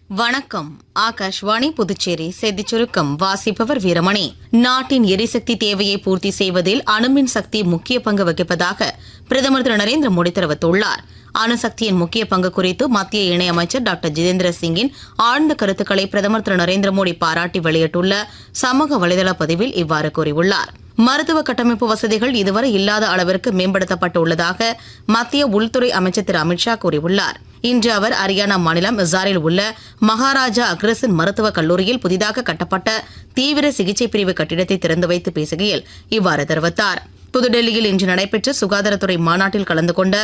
வணக்கம். ஆகாஷ்வாணி புதுச்சேரி செய்திச் சுருக்கம் வாசிப்பவர் வீரமணி. நாட்டின் எரிசக்தி தேவையை பூர்த்தி செய்வதில் அணுமின் சக்தி முக்கிய பங்கு வகிப்பதாக பிரதமர் திரு நரேந்திர மோடி தெரிவித்துள்ளார். அணுசக்தியின் முக்கிய பங்கு குறித்து மத்திய இணையமைச்சர் டாக்டர் ஜிதேந்திர சிங்கின் ஆழ்ந்த கருத்துக்களை பிரதமர் திரு நரேந்திர மோடி பாராட்டி வெளியிட்டுள்ள சமூக வலைதள பதிவில் இவ்வாறு கூறியுள்ளார். மருத்துவ கட்டமைப்பு வசதிகள் இதுவரை இல்லாத அளவிற்கு மேம்படுத்தப்பட்டுள்ளதாக மத்திய உள்துறை அமைச்சர் திரு அமித்ஷா கூறியுள்ளார். இன்று அவர் ஹரியானா மாநிலம் இசாரில் உள்ள மகாராஜா அக்ரசன் மருத்துவக் கல்லூரியில் புதிதாக கட்டப்பட்ட தீவிர சிகிச்சை பிரிவு கட்டிடத்தை திறந்து வைத்து பேசுகையில் இவ்வாறு தெரிவித்தார். புதுடெல்லியில் இன்று நடைபெற்ற சுகாதாரத்துறை மாநாட்டில் கலந்து கொண்ட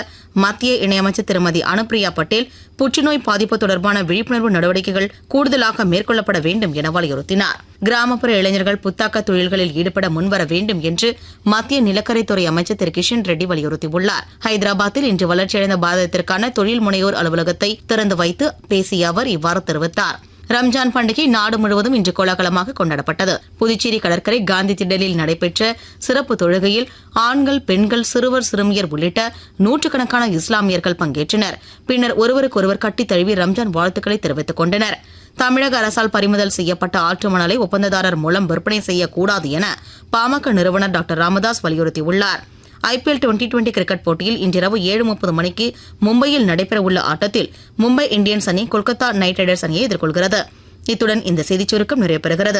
மத்திய இணையமைச்சர் திருமதி அனுப்பிரியா பட்டேல் புற்றுநோய் பாதிப்பு தொடர்பான விழிப்புணர்வு நடவடிக்கைகள் கூடுதலாக மேற்கொள்ளப்பட வேண்டும் என வலியுறுத்தினார். கிராமப்புற இளைஞர்கள் புத்தாக்க தொழில்களில் ஈடுபட முன்வர வேண்டும் என்று மத்திய நிலக்கரித்துறை அமைச்சர் திரு கிஷன் ரெட்டி வலியுறுத்தியுள்ளார். ஹைதராபாத்தில் இன்று வளர்ச்சியடைந்த பாரதத்திற்கான தொழில் முனைவோர் அலுவலகத்தை திறந்து வைத்து பேசிய அவர் இவ்வாறு தெரிவித்தார். ரம்ஜான் பண்டிகை நாடு முழுவதும் இன்று கோலாகலமாக கொண்டாடப்பட்டது. புதுச்சேரி கடற்கரை காந்தி திடலில் நடைபெற்ற சிறப்பு தொழுகையில் ஆண்கள், பெண்கள், சிறுவர், சிறுமியர் உள்ளிட்ட நூற்றுக்கணக்கான இஸ்லாமியர்கள் பங்கேற்றனர். பின்னர் ஒருவருக்கொருவர் கட்டித் தழுவி ரம்ஜான் வாழ்த்துக்களை தெரிவித்துக் கொண்டனர். தமிழக அரசால் பறிமுதல் செய்யப்பட்ட ஆற்று மணலை ஒப்பந்ததாரர் மூலம் விற்பனை செய்யக்கூடாது என பாமக நிறுவனர் டாக்டர் ராமதாஸ் வலியுறுத்தியுள்ளார். IPL டுவெண்டி கிரிக்கெட் போட்டியில் இன்றிரவு 7:30 மணிக்கு மும்பையில் நடைபெறவுள்ள ஆட்டத்தில் மும்பை இந்தியன்ஸ் அணி கொல்கத்தா நைட் ரைடர்ஸ் அணியை எதிர்கொள்கிறது. இத்துடன் இந்த செய்திச் சுருக்கம் நிறைவு பெறுகிறது.